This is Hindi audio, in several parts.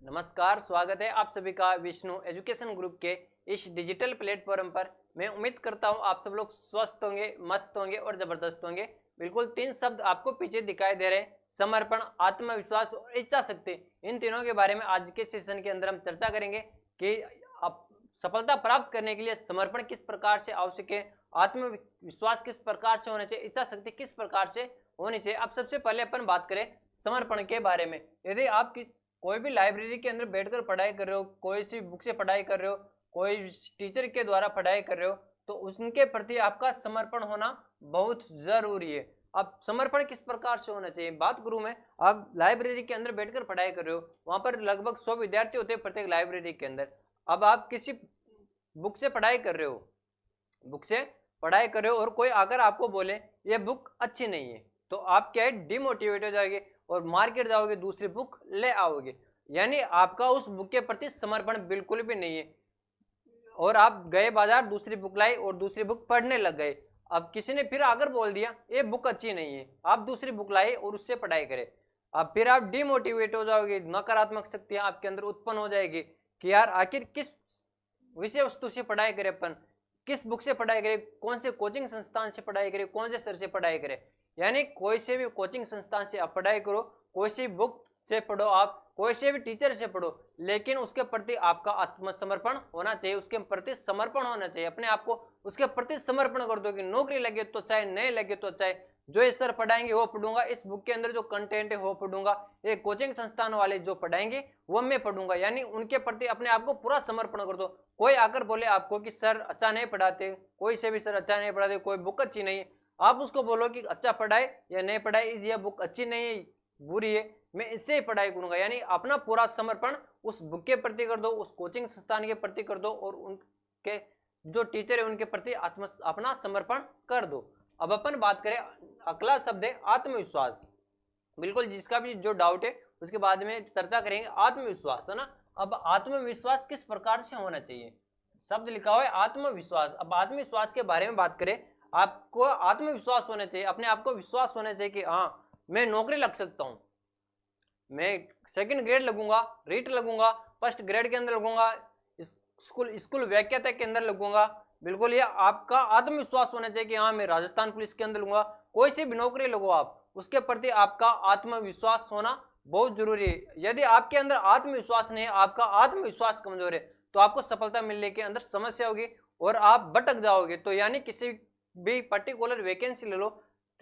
नमस्कार, स्वागत है आप सभी का विष्णु एजुकेशन ग्रुप के इस डिजिटल प्लेटफॉर्म पर। मैं उम्मीद करता हूं आप सब लोग स्वस्थ होंगे, मस्त होंगे और जबरदस्त होंगे। बिल्कुल 3 शब्द आपको पीछे दिखाई दे रहे हैं, समर्पण, आत्मविश्वास और इच्छा शक्ति। इन तीनों के बारे में आज के सेशन के अंदर हम चर्चा करेंगे कि आप सफलता प्राप्त करने के लिए समर्पण किस प्रकार से आवश्यक है, आत्मविश्वास किस प्रकार से होना चाहिए, इच्छा शक्ति किस प्रकार से होनी चाहिए। अब सबसे पहले अपन बात करें समर्पण के बारे में। यदि आप कोई भी लाइब्रेरी के अंदर बैठकर पढ़ाई कर रहे हो, कोई सी बुक से पढ़ाई कर रहे हो, कोई टीचर के द्वारा पढ़ाई कर रहे हो, तो उनके प्रति आपका समर्पण होना बहुत जरूरी है। अब समर्पण किस प्रकार से होना चाहिए बात करूं मैं। आप लाइब्रेरी के अंदर बैठकर पढ़ाई कर रहे हो, वहां पर लगभग 100 विद्यार्थी होते हैं प्रत्येक लाइब्रेरी के अंदर। अब आप किसी बुक से पढ़ाई कर रहे हो, और कोई अगर आपको बोले ये बुक अच्छी नहीं है, तो आप क्या है, डिमोटिवेट हो जाएंगे और मार्केट जाओगे, दूसरी बुक ले आओगे। यानी आपका उस बुक के प्रति समर्पण बिल्कुल भी नहीं है। और आप गए बाजार, दूसरी बुक लाई और दूसरी बुक पढ़ने लग गए। अब किसी ने फिर अगर बोल दिया ये बुक अच्छी नहीं है, आप दूसरी बुक लाए और उससे पढ़ाई करें, अब फिर आप डिमोटिवेट हो जाओगे। नकारात्मक शक्तियां आपके अंदर उत्पन्न हो जाएगी कि यार आखिर किस विषय वस्तु से पढ़ाई करें, अपन किस बुक से पढ़ाई करें, कौन से कोचिंग संस्थान से पढ़ाई करें, कौन से सर से पढ़ाई करें। यानी कोई से भी कोचिंग संस्थान से आप पढ़ाई करो, कोई सी बुक से पढ़ो, आप कोई से भी टीचर से पढ़ो, लेकिन उसके प्रति आपका आत्मसमर्पण होना चाहिए, उसके प्रति समर्पण होना चाहिए। अपने आप को उसके प्रति समर्पण कर दो कि नौकरी लगे तो चाहे नहीं लगे तो चाहे, जो ये सर पढ़ाएंगे वो पढ़ूंगा, इस बुक के अंदर जो कंटेंट है वो पढ़ूंगा, ये कोचिंग संस्थान वाले जो पढ़ाएंगे वो मैं पढ़ूंगा। यानी उनके प्रति अपने आप को पूरा समर्पण कर दो। कोई आकर बोले आपको कि सर अच्छा नहीं पढ़ाते, कोई से भी सर अच्छा नहीं पढ़ाते, कोई बुक अच्छी नहीं है, आप उसको बोलो कि अच्छा पढ़ाए या नहीं पढ़ाए, ये बुक अच्छी नहीं है, बुरी है, मैं इससे ही पढ़ाई करूंगा। यानी अपना पूरा समर्पण उस बुक के प्रति कर दो, उस कोचिंग संस्थान के प्रति कर दो, और उनके जो टीचर है उनके प्रति अपना समर्पण कर दो। अब अपन बात करें, अगला शब्द है आत्मविश्वास। बिल्कुल जिसका भी जो डाउट है उसके बाद में चर्चा करेंगे। आत्मविश्वास है ना। अब आत्मविश्वास किस प्रकार से होना चाहिए, शब्द लिखा हुआ है आत्मविश्वास। अब आत्मविश्वास के बारे में बात करें, आपको आत्मविश्वास होना चाहिए, अपने आप को विश्वास होना चाहिए कि हाँ मैं नौकरी लग सकता हूँ, मैं सेकंड ग्रेड लगूंगा, रीट लगूंगा, फर्स्ट ग्रेड के अंदर लगूंगा, स्कूल व्याख्याता के अंदर लगूंगा। बिल्कुल ये आपका आत्मविश्वास होना चाहिए कि हाँ मैं राजस्थान पुलिस के अंदर लूंगा, कोई सी भी नौकरी लगो आप, उसके प्रति आपका आत्मविश्वास होना बहुत जरूरी है। यदि आपके अंदर आत्मविश्वास नहीं है, आपका आत्मविश्वास कमजोर है, तो आपको सफलता मिलने के अंदर समस्या होगी और आप भटक जाओगे। तो यानी किसी भी पर्टिकुलर वैकेंसी ले लो,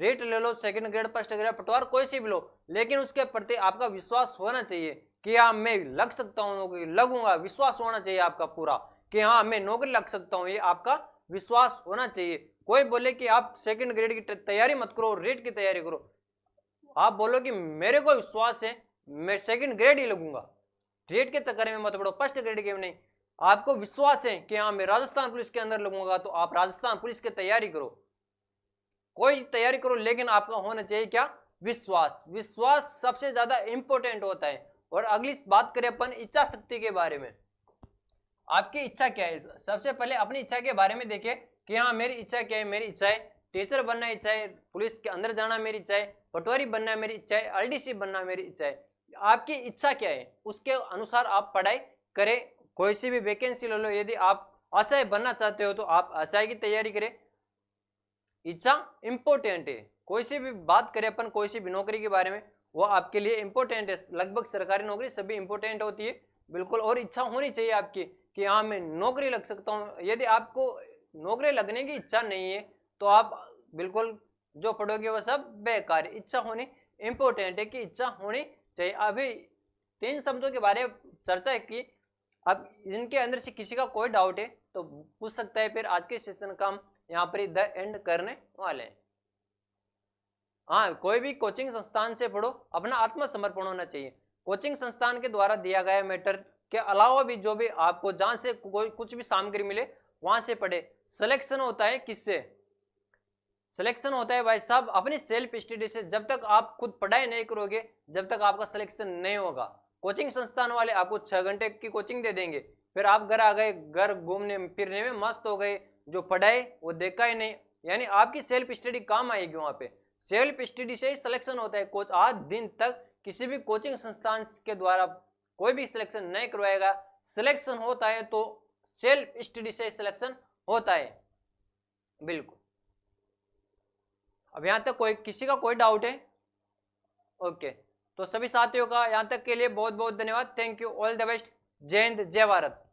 रेट ले लो, सेकंड ग्रेड, फर्स्ट ग्रेड, पटवार, कोई सी भी लो, लेकिन उसके प्रति आपका विश्वास होना चाहिए कि हाँ मैं लग सकता हूँ नौकरी, लगूंगा। विश्वास होना चाहिए आपका पूरा कि हाँ मैं नौकरी लग सकता हूँ, ये आपका विश्वास होना चाहिए। कोई बोले कि आप सेकंड ग्रेड की तैयारी मत करो, रेट की तैयारी करो, आप बोलो कि मेरे को विश्वास है मैं सेकंड ग्रेड ही लगूंगा, रेट के चक्कर में मत पड़ो, फर्स्ट ग्रेड के नहीं। आपको विश्वास है कि हाँ मैं राजस्थान पुलिस के अंदर लगूंगा, तो आप राजस्थान पुलिस की तैयारी करो, कोई तैयारी करो, लेकिन आपका होना चाहिए क्या, विश्वास। विश्वास सबसे ज्यादा इंपॉर्टेंट होता है। और अगली बात करें अपन इच्छा शक्ति के बारे में। आपकी इच्छा क्या है, सबसे पहले अपनी इच्छा के बारे में देखिए कि हाँ मेरी इच्छा क्या है। मेरी इच्छा है टीचर बनना, इच्छा है पुलिस के अंदर जाना, मेरी इच्छा है पटवारी बनना, मेरी इच्छा है आरडीसी बनना, मेरी इच्छा है। आपकी इच्छा क्या है, उसके अनुसार आप पढ़ाई करें, कोई सी भी वैकेंसी ले लो। यदि आप आशाएं बनना चाहते हो तो आप आशाएं की तैयारी करें। इच्छा इंपॉर्टेंट है। कोई सी भी बात करें अपन, कोई सी भी नौकरी के बारे में, वो आपके लिए इंपॉर्टेंट है। लगभग सरकारी नौकरी सभी इंपॉर्टेंट होती है, बिल्कुल। और इच्छा होनी चाहिए आपकी कि हाँ मैं नौकरी लग सकता हूँ। यदि आपको नौकरी लगने की इच्छा नहीं है तो आप बिल्कुल जो पढ़ोगे वो सब बेकार है। इच्छा होनी इंपॉर्टेंट है कि इच्छा होनी चाहिए। अभी 3 शब्दों के बारे में चर्चा की। अब इनके अंदर से किसी का कोई डाउट है तो पूछ सकता है, फिर आज के सेशन का हम यहाँ पर द एंड करने वाले हैं। हाँ, कोई भी कोचिंग संस्थान से पढ़ो, अपना आत्मसमर्पण होना चाहिए। कोचिंग संस्थान के द्वारा दिया गया मैटर के अलावा भी जो भी आपको जहां से कोई कुछ भी सामग्री मिले वहां से पढ़े। सिलेक्शन होता है किससे, सिलेक्शन होता है भाई साहब अपनी सेल्फ स्टडी से। जब तक आप खुद पढ़ाई नहीं करोगे, जब तक आपका सिलेक्शन नहीं होगा। कोचिंग संस्थान वाले आपको 6 घंटे की कोचिंग दे देंगे, फिर आप घर आ गए, घर घूमने फिरने में मस्त हो गए, जो पढ़ाए वो देखा ही नहीं। यानी आपकी सेल्फ स्टडी काम आएगी वहां पे। सेल्फ स्टडी से ही सिलेक्शन होता है। आज दिन तक किसी भी कोचिंग संस्थान के द्वारा कोई भी सिलेक्शन नहीं करवाएगा। सिलेक्शन होता है तो सेल्फ स्टडी से सिलेक्शन होता है। बिल्कुल। अब यहां तक कोई किसी का कोई डाउट है? ओके, तो सभी साथियों का यहां तक के लिए बहुत बहुत धन्यवाद। Thank you, all the best. जय हिंद, जय भारत।